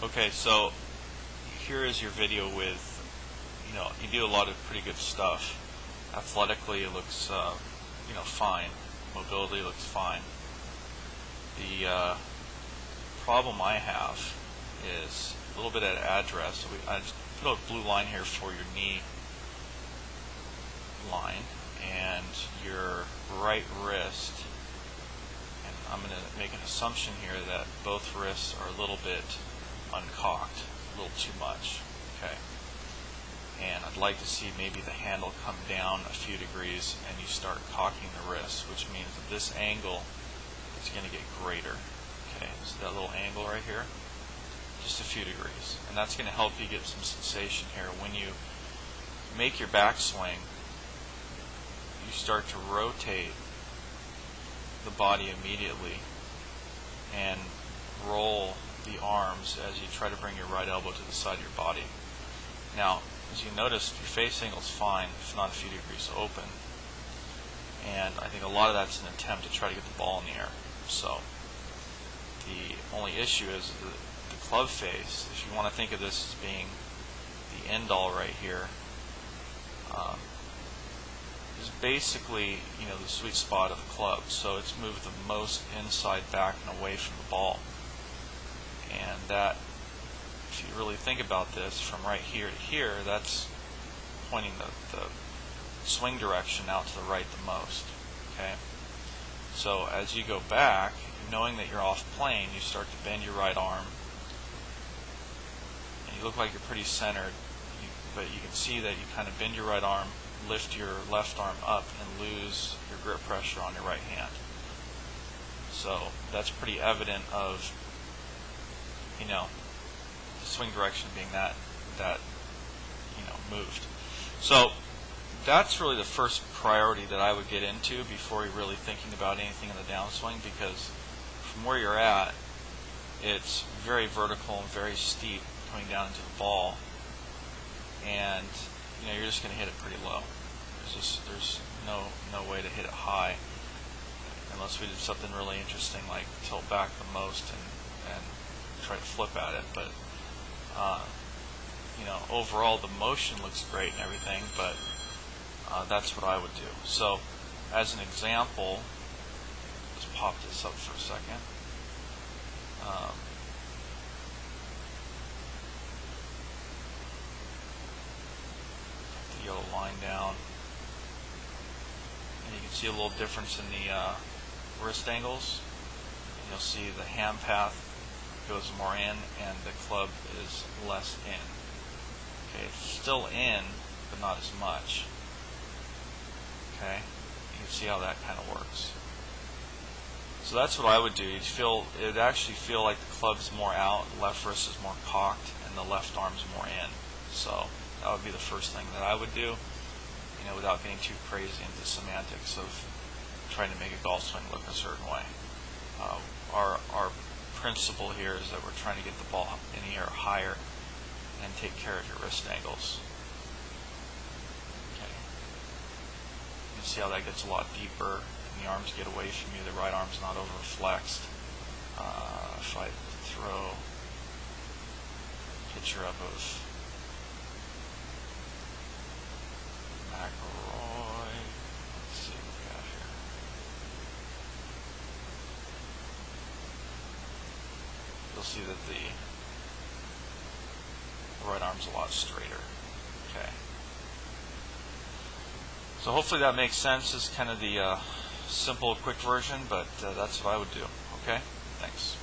Okay, so here is your video with, you do a lot of pretty good stuff. Athletically, it looks, fine. Mobility looks fine. The problem I have is a little bit at address. So I just put a blue line here for your knee line and your right wrist. And I'm going to make an assumption here that both wrists are a little bit uncocked, a little too much. Okay. And I'd like to see maybe the handle come down a few degrees and you start cocking the wrist, which means that this angle is going to get greater. Okay, so that little angle right here, just a few degrees. And that's going to help you get some sensation here. When you make your backswing, you start to rotate the body immediately and roll the arms as you try to bring your right elbow to the side of your body. Now, as you notice, your face angle is fine, if not a few degrees open. And I think a lot of that's an attempt to try to get the ball in the air. So, the only issue is the club face. If you want to think of this as being the end all right here, is basically the sweet spot of the club. So it's moved the most inside back and away from the ball. And that, if you really think about this, from right here to here, that's pointing the swing direction out to the right the most. Okay. So as you go back, knowing that you're off plane, you start to bend your right arm, and you look like you're pretty centered, but you can see that you kind of bend your right arm, lift your left arm up, and lose your grip pressure on your right hand. So that's pretty evident of the swing direction being that moved. So that's really the first priority that I would get into before you're really thinking about anything in the downswing, because from where you're at, it's very vertical and very steep coming down into the ball, and you're just going to hit it pretty low. There's no way to hit it high unless we did something really interesting like tilt back the most and try to flip at it. But overall the motion looks great and everything, but that's what I would do. So as an example, let's pop this up for a second. Put the yellow line down, and you can see a little difference in the wrist angles. And you'll see the hand path goes more in and the club is less in. Okay, it's still in, but not as much. Okay, you can see how that kind of works. So that's what I would do. It would actually feel like the club's more out, the left wrist is more cocked, and the left arm's more in. So that would be the first thing that I would do, without getting too crazy into the semantics of trying to make a golf swing look a certain way. Our principle here is that we're trying to get the ball in the air higher and take care of your wrist angles. Okay. You can see how that gets a lot deeper, and the arms get away from you. The right arm's not over flexed. If I throw a picture up of McIlroy, let's see what we got here. You'll see that the right arm's a lot straighter. Okay. So hopefully that makes sense. This is kind of the simple, quick version, but that's what I would do. Okay? Thanks.